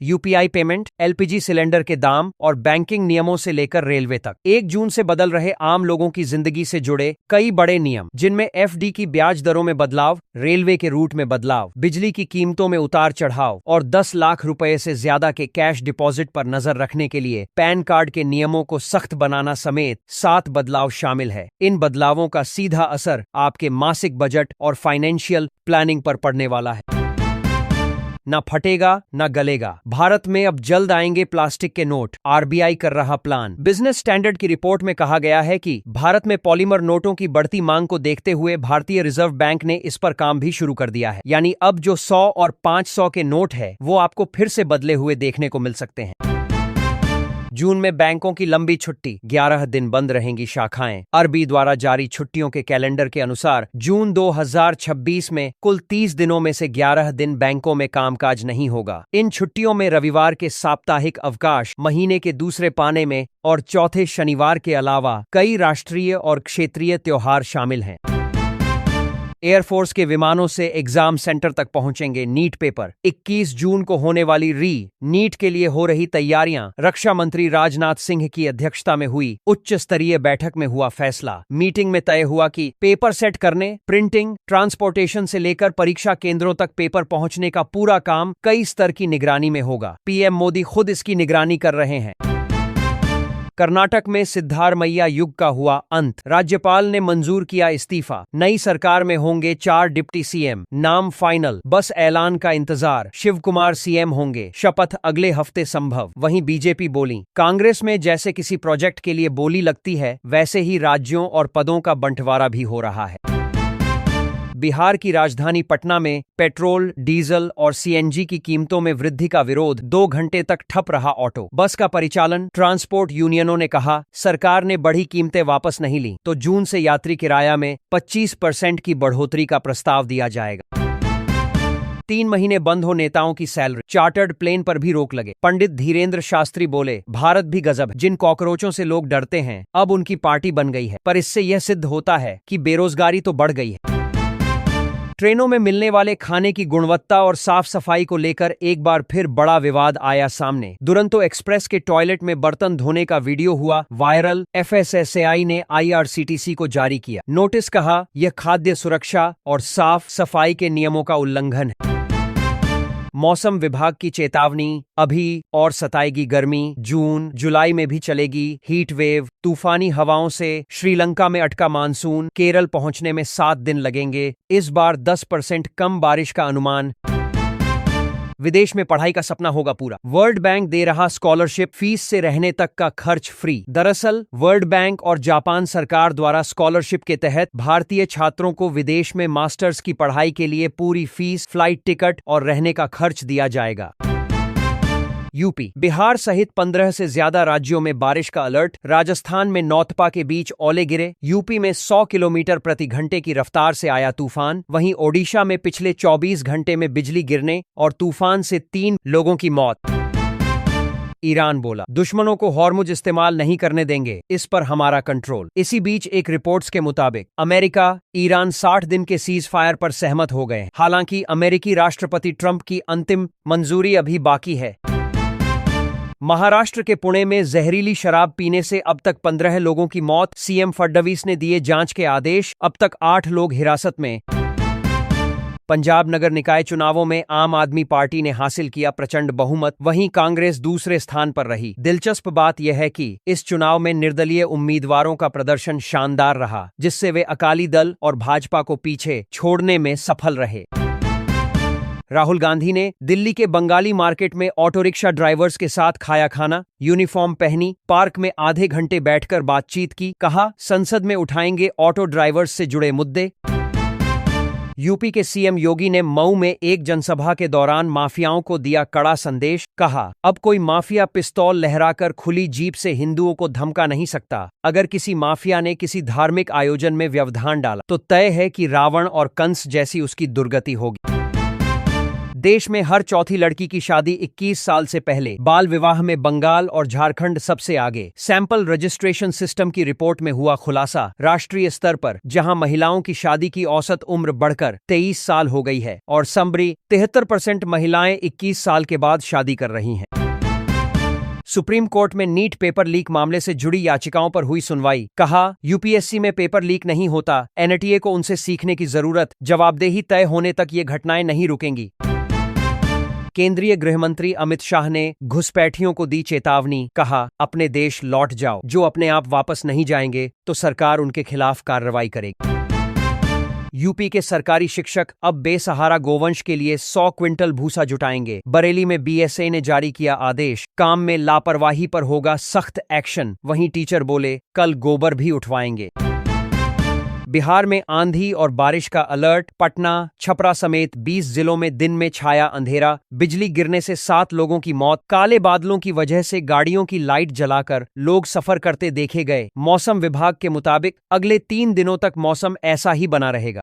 UPI payment, LPG cylinder के दाम और बैंकिंग नियमों से लेकर रेलवे तक 1 जून से बदल रहे आम लोगों की जिंदगी से जुड़े कई बड़े नियम, जिनमें एफडी की ब्याज दरों में बदलाव, रेलवे के रूट में बदलाव, बिजली की कीमतों में उतार चढ़ाव और 10 लाख रुपए से ज्यादा के कैश डिपॉजिट पर नजर रखने के लिए पैन कार्ड के नियमों को सख्त बनाना समेत 7 बदलाव शामिल है। इन बदलावों का सीधा असर आपके मासिक बजट और फाइनेंशियल प्लानिंग पर पड़ने वाला है। ना फटेगा ना गलेगा, भारत में अब जल्द आएंगे प्लास्टिक के नोट, आरबीआई कर रहा प्लान। बिजनेस स्टैंडर्ड की रिपोर्ट में कहा गया है कि भारत में पॉलीमर नोटों की बढ़ती मांग को देखते हुए भारतीय रिजर्व बैंक ने इस पर काम भी शुरू कर दिया है। यानी अब जो 100 और 500 के नोट है वो आपको फिर से बदले हुए देखने को मिल सकते हैं। जून में बैंकों की लंबी छुट्टी, 11 दिन बंद रहेंगी शाखाएं। आरबीआई द्वारा जारी छुट्टियों के कैलेंडर के अनुसार जून 2026 में कुल 30 दिनों में से 11 दिन बैंकों में कामकाज नहीं होगा। इन छुट्टियों में रविवार के साप्ताहिक अवकाश, महीने के दूसरे पाने में और चौथे शनिवार के अलावा कई राष्ट्रीय और क्षेत्रीय त्योहार शामिल हैं। एयरफोर्स के विमानों से एग्जाम सेंटर तक पहुंचेंगे नीट पेपर। 21 जून को होने वाली नीट के लिए हो रही तैयारियां, रक्षा मंत्री राजनाथ सिंह की अध्यक्षता में हुई उच्च स्तरीय बैठक में हुआ फैसला। मीटिंग में तय हुआ कि पेपर सेट करने, प्रिंटिंग, ट्रांसपोर्टेशन से लेकर परीक्षा केंद्रों तक पेपर पहुंचने का पूरा काम कई स्तर की निगरानी में होगा। पीएम मोदी खुद इसकी निगरानी कर रहे हैं। कर्नाटक में सिद्धारमैया युग का हुआ अंत, राज्यपाल ने मंजूर किया इस्तीफा। नई सरकार में होंगे 4 डिप्टी सीएम, नाम फाइनल, बस ऐलान का इंतजार। शिव कुमार सीएम होंगे, शपथ अगले हफ्ते संभव। वहीं बीजेपी बोली, कांग्रेस में जैसे किसी प्रोजेक्ट के लिए बोली लगती है वैसे ही राज्यों और पदों का बंटवारा भी हो रहा है। बिहार की राजधानी पटना में पेट्रोल, डीजल और सीएनजी की कीमतों में वृद्धि का विरोध, 2 घंटे तक ठप रहा ऑटो बस का परिचालन। ट्रांसपोर्ट यूनियनों ने कहा, सरकार ने बढ़ी कीमतें वापस नहीं ली तो जून से यात्री किराया में 25% की बढ़ोतरी का प्रस्ताव दिया जाएगा। 3 महीने बंद हो नेताओं की सैलरी, चार्टर्ड प्लेन पर भी रोक लगे। पंडित धीरेन्द्र शास्त्री बोले, भारत भी गजब है, जिन कॉकरोचों से लोग डरते हैं अब उनकी पार्टी बन गई है, पर इससे यह सिद्ध होता है कि बेरोजगारी तो बढ़ गई है। ट्रेनों में मिलने वाले खाने की गुणवत्ता और साफ सफाई को लेकर एक बार फिर बड़ा विवाद आया सामने। दुरंतो एक्सप्रेस के टॉयलेट में बर्तन धोने का वीडियो हुआ वायरल। एफएसएसएआई ने आईआरसीटीसी को जारी किया नोटिस, कहा यह खाद्य सुरक्षा और साफ सफाई के नियमों का उल्लंघन है। मौसम विभाग की चेतावनी, अभी और सताएगी गर्मी, जून जुलाई में भी चलेगी हीट वेव। तूफानी हवाओं से श्रीलंका में अटका मानसून, केरल पहुंचने में 7 दिन लगेंगे। इस बार 10% कम बारिश का अनुमान। विदेश में पढ़ाई का सपना होगा पूरा, वर्ल्ड बैंक दे रहा स्कॉलरशिप, फीस से रहने तक का खर्च फ्री। दरअसल वर्ल्ड बैंक और जापान सरकार द्वारा स्कॉलरशिप के तहत भारतीय छात्रों को विदेश में मास्टर्स की पढ़ाई के लिए पूरी फीस, फ्लाइट टिकट और रहने का खर्च दिया जाएगा। यूपी, बिहार सहित 15 से ज्यादा राज्यों में बारिश का अलर्ट। राजस्थान में नौतपा के बीच ओले गिरे। यूपी में 100 किलोमीटर प्रति घंटे की रफ्तार से आया तूफान। वहीं ओडिशा में पिछले 24 घंटे में बिजली गिरने और तूफान से 3 लोगों की मौत। ईरान बोला, दुश्मनों को हॉर्मुज इस्तेमाल नहीं करने देंगे, इस पर हमारा कंट्रोल। इसी बीच एक रिपोर्ट्स के मुताबिक अमेरिका, ईरान 60 दिन के सीज फायर पर सहमत हो गए। हालांकि अमेरिकी राष्ट्रपति ट्रंप की अंतिम मंजूरी अभी बाकी है। महाराष्ट्र के पुणे में जहरीली शराब पीने से अब तक 15 लोगों की मौत, सीएम फडणवीस ने दिए जांच के आदेश, अब तक 8 लोग हिरासत में। पंजाब नगर निकाय चुनावों में आम आदमी पार्टी ने हासिल किया प्रचंड बहुमत, वहीं कांग्रेस दूसरे स्थान पर रही। दिलचस्प बात यह है कि इस चुनाव में निर्दलीय उम्मीदवारों का प्रदर्शन शानदार रहा, जिससे वे अकाली दल और भाजपा को पीछे छोड़ने में सफल रहे। राहुल गांधी ने दिल्ली के बंगाली मार्केट में ऑटो रिक्शा ड्राइवर्स के साथ खाया खाना, यूनिफॉर्म पहनी, पार्क में आधे घंटे बैठकर बातचीत की, कहा संसद में उठाएंगे ऑटो ड्राइवर्स से जुड़े मुद्दे। यूपी के सीएम योगी ने मऊ में एक जनसभा के दौरान माफियाओं को दिया कड़ा संदेश, कहा अब कोई माफिया पिस्तौल लहराकर खुली जीप से हिंदुओं को धमका नहीं सकता। अगर किसी माफिया ने किसी धार्मिक आयोजन में व्यवधान डाला तो तय है कि रावण और कंस जैसी उसकी दुर्गति होगी। देश में हर चौथी लड़की की शादी 21 साल से पहले। बाल विवाह में बंगाल और झारखंड सबसे आगे। सैंपल रजिस्ट्रेशन सिस्टम की रिपोर्ट में हुआ खुलासा, राष्ट्रीय स्तर पर जहां महिलाओं की शादी की औसत उम्र बढ़कर 23 साल हो गई है और समरी 73% महिलाएं 21 साल के बाद शादी कर रही हैं। सुप्रीम कोर्ट में नीट पेपर लीक मामले से जुड़ी याचिकाओं पर हुई सुनवाई। कहा, यूपीएससी में पेपर लीक नहीं होता, एनटीए को उनसे सीखने की जरूरत, जवाबदेही तय होने तक ये घटनाएं नहीं रुकेंगी। केंद्रीय गृहमंत्री अमित शाह ने घुसपैठियों को दी चेतावनी। कहा, अपने देश लौट जाओ, जो अपने आप वापस नहीं जाएंगे तो सरकार उनके खिलाफ कार्रवाई करेगी। यूपी के सरकारी शिक्षक अब बेसहारा गोवंश के लिए 100 क्विंटल भूसा जुटाएंगे। बरेली में बीएसए ने जारी किया आदेश, काम में लापरवाही पर होगा सख्त एक्शन। वहीं टीचर बोले, कल गोबर भी उठवाएंगे। बिहार में आंधी और बारिश का अलर्ट। पटना, छपरा समेत 20 जिलों में दिन में छाया अंधेरा। बिजली गिरने से 7 लोगों की मौत। काले बादलों की वजह से गाड़ियों की लाइट जलाकर लोग सफर करते देखे गए। मौसम विभाग के मुताबिक अगले 3 दिनों तक मौसम ऐसा ही बना रहेगा।